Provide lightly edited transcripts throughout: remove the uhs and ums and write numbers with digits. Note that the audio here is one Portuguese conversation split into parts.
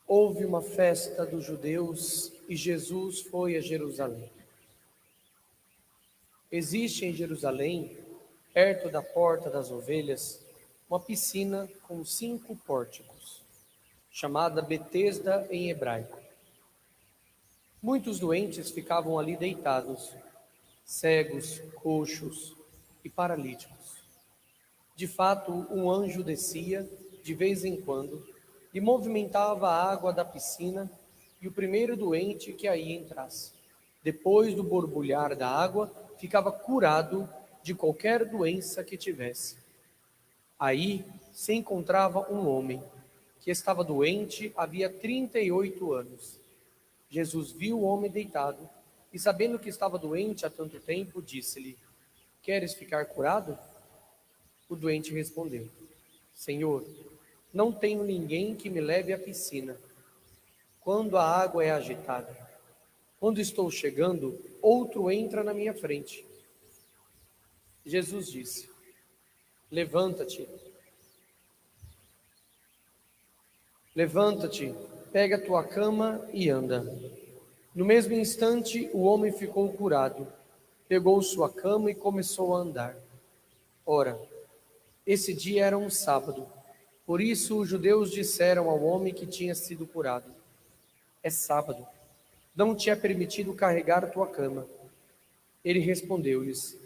Houve uma festa dos judeus e Jesus foi a Jerusalém. Existe em Jerusalém, perto da Porta das Ovelhas, uma piscina com 5 pórticos, chamada Betesda em hebraico. Muitos doentes ficavam ali deitados, cegos, coxos e paralíticos. De fato, um anjo descia, de vez em quando, e movimentava a água da piscina, e o primeiro doente que aí entrasse, depois do borbulhar da água, ficava curado de qualquer doença que tivesse. Aí se encontrava um homem que estava doente havia 38 anos. Jesus viu o homem deitado e, sabendo que estava doente há tanto tempo, disse-lhe: Queres ficar curado? O doente respondeu: Senhor, não tenho ninguém que me leve à piscina quando a água é agitada. Quando estou chegando, outro entra na minha frente. Jesus disse: Levanta-te, pega a tua cama e anda. No mesmo instante, o homem ficou curado, pegou sua cama e começou a andar. Ora, esse dia era um sábado, por isso os judeus disseram ao homem que tinha sido curado: É sábado, não te é permitido carregar a tua cama. Ele respondeu-lhes: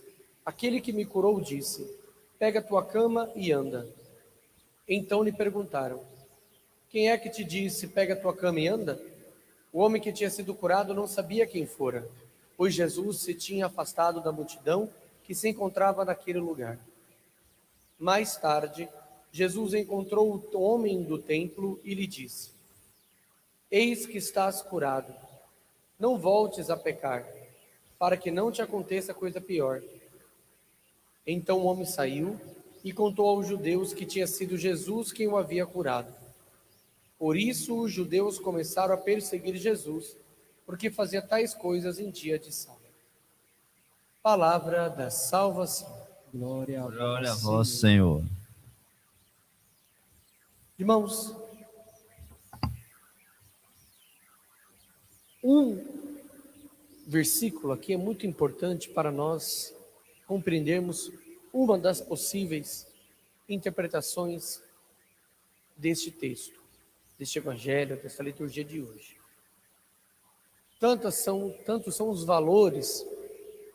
Aquele que me curou disse: Pega a tua cama e anda. Então lhe perguntaram: Quem é que te disse: Pega a tua cama e anda? O homem que tinha sido curado não sabia quem fora, pois Jesus se tinha afastado da multidão que se encontrava naquele lugar. Mais tarde, Jesus encontrou o homem do templo e lhe disse: Eis que estás curado. Não voltes a pecar, para que não te aconteça coisa pior. Então o homem saiu e contou aos judeus que tinha sido Jesus quem o havia curado. Por isso os judeus começaram a perseguir Jesus, porque fazia tais coisas em dia de sábado. Palavra da salvação. Glória Glória a vós, Senhor. Irmãos, um versículo aqui é muito importante para nós compreendermos uma das possíveis interpretações deste texto, deste evangelho, desta liturgia de hoje. Tantos são os valores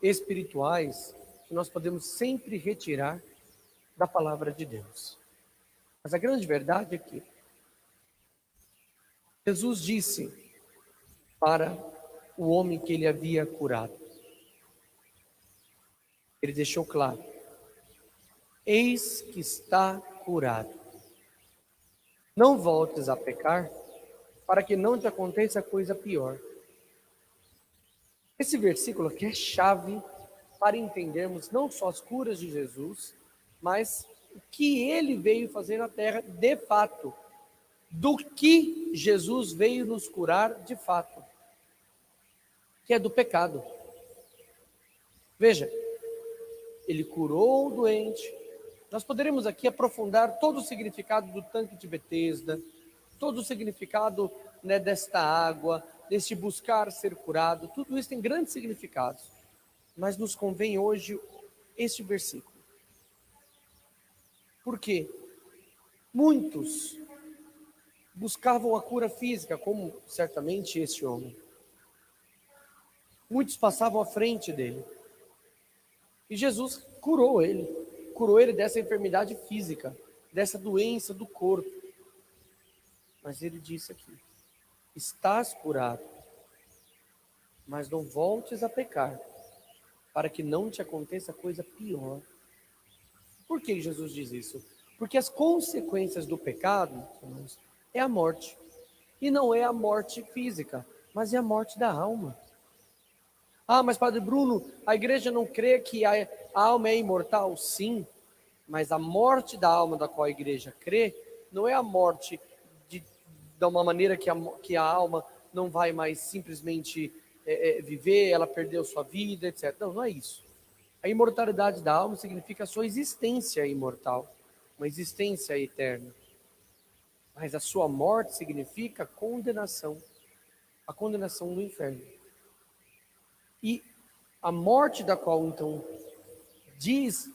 espirituais que nós podemos sempre retirar da palavra de Deus. Mas a grande verdade é que Jesus disse para o homem que ele havia curado. Ele deixou claro: Eis que está curado. Não voltes a pecar, para que não te aconteça coisa pior. Esse versículo aqui é chave para entendermos não só as curas de Jesus, mas o que ele veio fazer na terra de fato. Do que Jesus veio nos curar de fato, que é do pecado. Veja, ele curou o doente. Nós poderíamos aqui aprofundar todo o significado do tanque de Betesda, todo o significado, desta água, deste buscar ser curado. Tudo isso tem grandes significados, mas nos convém hoje este versículo. Por quê? Muitos buscavam a cura física, como certamente este homem. Muitos passavam à frente dele. E Jesus curou ele dessa enfermidade física, dessa doença do corpo. Mas ele disse aqui: estás curado, mas não voltes a pecar, para que não te aconteça coisa pior. Por que Jesus diz isso? Porque as consequências do pecado, irmãos, é a morte. E não é a morte física, mas é a morte da alma. Ah, mas Padre Bruno, a igreja não crê que a alma é imortal? Sim, mas a morte da alma da qual a igreja crê não é a morte de uma maneira que a alma não vai mais simplesmente viver, ela perdeu sua vida, etc. Não, não é isso. A imortalidade da alma significa a sua existência imortal, uma existência eterna. mas a sua morte significa condenação, a condenação do inferno. E a morte da qual, então, diz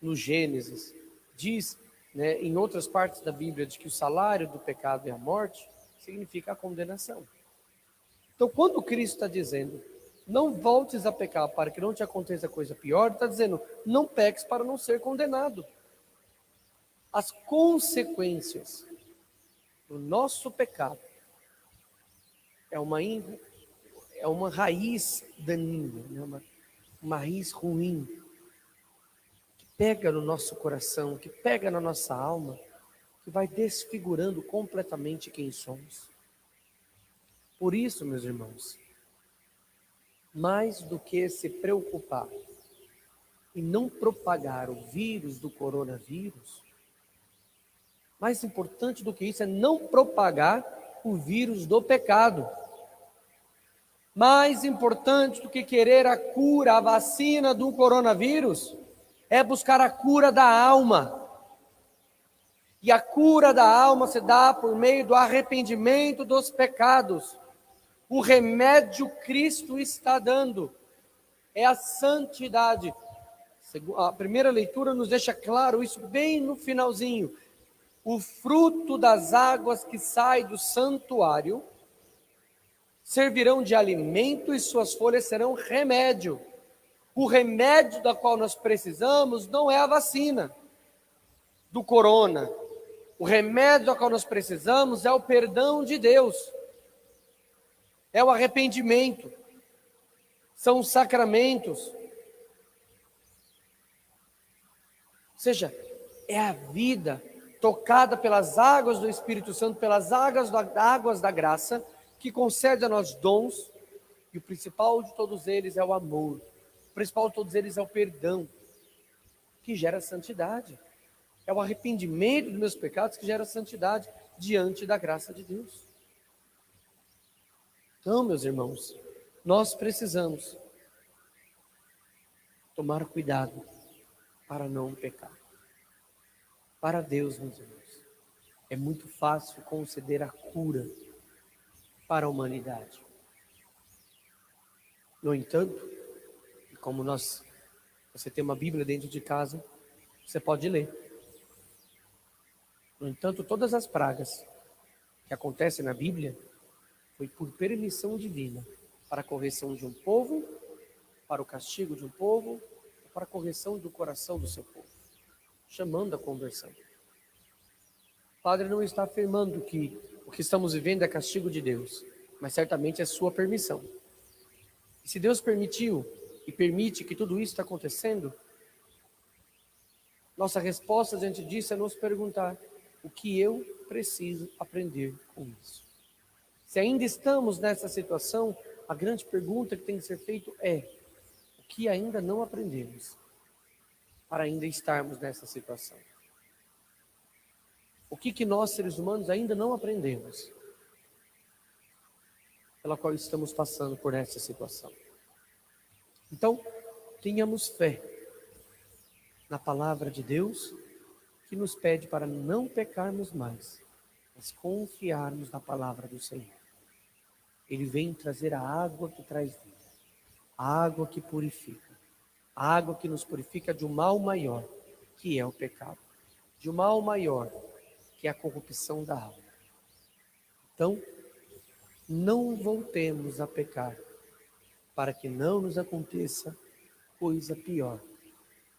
no Gênesis, diz, né, em outras partes da Bíblia, de que o salário do pecado é a morte, significa a condenação. Então, quando Cristo está dizendo, não voltes a pecar para que não te aconteça coisa pior, está dizendo, não peques para não ser condenado. As consequências do nosso pecado é uma raiz daninha, né? uma raiz ruim, que pega no nosso coração, que pega na nossa alma, que vai desfigurando completamente quem somos. Por isso, meus irmãos, mais do que se preocupar e não propagar o vírus do coronavírus, mais importante do que isso é não propagar o vírus do pecado. Mais importante do que querer a cura, a vacina do coronavírus, é buscar a cura da alma. E a cura da alma se dá por meio do arrependimento dos pecados. O remédio Cristo está dando é a santidade. A primeira leitura nos deixa claro isso bem no finalzinho. O fruto das águas que sai do santuário servirão de alimento e suas folhas serão remédio. O remédio da qual nós precisamos não é a vacina do corona. O remédio da qual nós precisamos é o perdão de Deus. É o arrependimento. São os sacramentos. Ou seja, é a vida tocada pelas águas do Espírito Santo, pelas águas da graça, que concede a nós dons, e o principal de todos eles é o amor, o principal de todos eles é o perdão, que gera santidade, é o arrependimento dos meus pecados que gera santidade diante da graça de Deus. Então, meus irmãos, nós precisamos tomar cuidado para não pecar. Para Deus, meus irmãos, é muito fácil conceder a cura para a humanidade. No entanto, como você tem uma Bíblia dentro de casa, você pode ler. No entanto, todas as pragas que acontecem na Bíblia foi por permissão divina, para a correção de um povo, para o castigo de um povo, para a correção do coração do seu povo, chamando a conversão. O Padre não está afirmando que o que estamos vivendo é castigo de Deus, mas certamente é sua permissão. E se Deus permitiu e permite que tudo isso está acontecendo, nossa resposta diante disso é nos perguntar o que eu preciso aprender com isso. Se ainda estamos nessa situação, a grande pergunta que tem que ser feita é: o que ainda não aprendemos para ainda estarmos nessa situação? O que nós, seres humanos, ainda não aprendemos pela qual estamos passando por essa situação? Então, tenhamos fé na palavra de Deus, que nos pede para não pecarmos mais, mas confiarmos na palavra do Senhor. Ele vem trazer a água que traz vida, a água que purifica, a água que nos purifica de um mal maior, que é o pecado, de um mal maior, que é a corrupção da alma. Então, não voltemos a pecar, para que não nos aconteça coisa pior,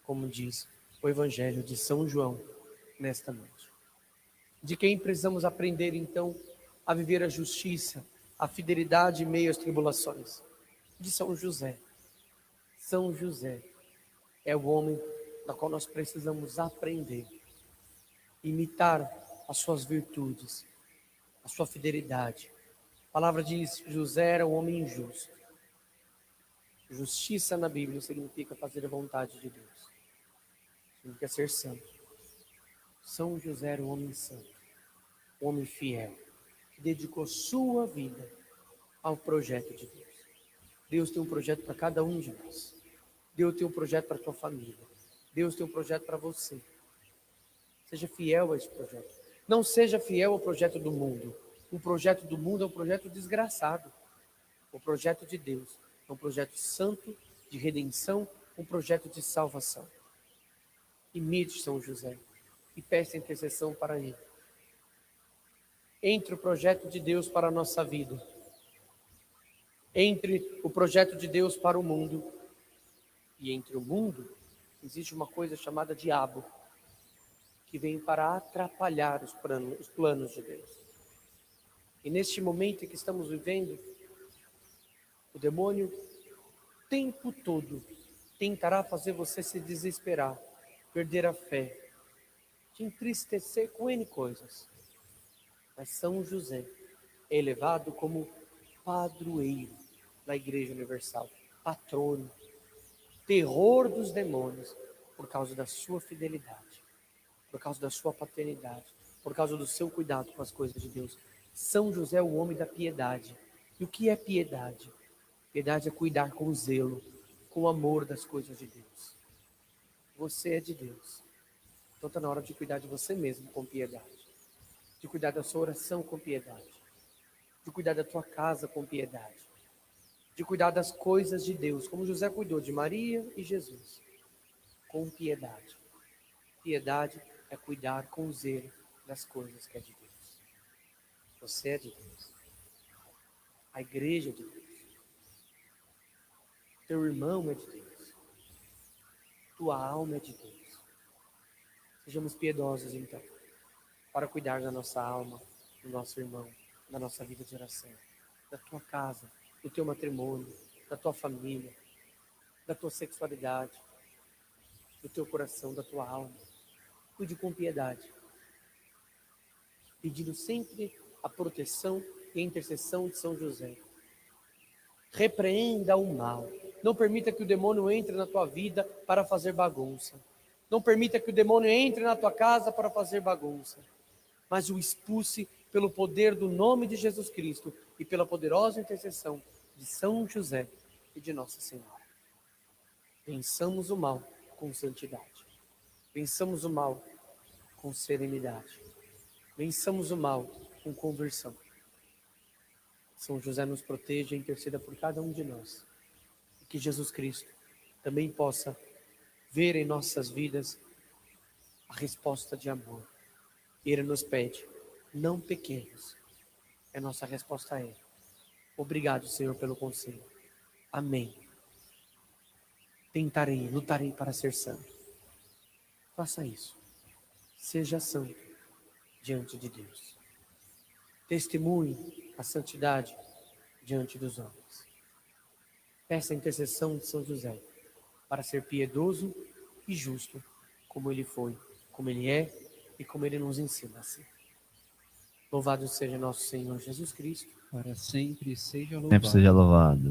como diz o Evangelho de São João nesta noite. De quem precisamos aprender, então, a viver a justiça, a fidelidade em meio às tribulações? De São José. São José é o homem da qual nós precisamos aprender, imitar as suas virtudes, a sua fidelidade. A palavra diz: José era um homem justo. Justiça na Bíblia significa fazer a vontade de Deus, significa ser santo. São José era um homem santo, um homem fiel, que dedicou sua vida ao projeto de Deus. Deus tem um projeto para cada um de nós. Deus tem um projeto para a tua família. Deus tem um projeto para você. Seja fiel a esse projeto. Não seja fiel ao projeto do mundo. O projeto do mundo é um projeto desgraçado. O projeto de Deus é um projeto santo, de redenção, um projeto de salvação. Imite São José e peça intercessão para ele. Entre o projeto de Deus para a nossa vida, entre o projeto de Deus para o mundo, e entre o mundo, existe uma coisa chamada diabo, que vem para atrapalhar os planos de Deus. E neste momento em que estamos vivendo, o demônio, o tempo todo, tentará fazer você se desesperar, perder a fé, te entristecer com N coisas. Mas São José é elevado como padroeiro na Igreja Universal, patrono, terror dos demônios, por causa da sua fidelidade, por causa da sua paternidade, por causa do seu cuidado com as coisas de Deus. São José é o homem da piedade. E o que é piedade? Piedade é cuidar com zelo, com amor das coisas de Deus. Você é de Deus. Então está na hora de cuidar de você mesmo com piedade. De cuidar da sua oração com piedade. De cuidar da tua casa com piedade. De cuidar das coisas de Deus, como José cuidou de Maria e Jesus. Com piedade. Piedade é cuidar com zelo das coisas que é de Deus. Você é de Deus. A igreja é de Deus. Teu irmão é de Deus. Tua alma é de Deus. Sejamos piedosos, então, para cuidar da nossa alma, do nosso irmão, da nossa vida de oração, da tua casa, do teu matrimônio, da tua família, da tua sexualidade, do teu coração, da tua alma. Cuide com piedade, pedindo sempre a proteção e a intercessão de São José. Repreenda o mal. Não permita que o demônio entre na tua vida para fazer bagunça. Não permita que o demônio entre na tua casa para fazer bagunça. Mas o expulse pelo poder do nome de Jesus Cristo e pela poderosa intercessão de São José e de Nossa Senhora. Vençamos o mal com santidade. Vençamos o mal com serenidade. Vençamos o mal com conversão. São José nos proteja e interceda por cada um de nós. E que Jesus Cristo também possa ver em nossas vidas a resposta de amor. Ele nos pede, não pequenos. É nossa resposta a Ele. Obrigado, Senhor, pelo conselho. Amém. Tentarei, lutarei para ser santo. Faça isso. Seja santo diante de Deus. Testemunhe a santidade diante dos homens. Peça a intercessão de São José para ser piedoso e justo, como ele foi, como ele é e como ele nos ensina a ser. Louvado seja nosso Senhor Jesus Cristo. Para sempre seja Sempre seja louvado. louvado.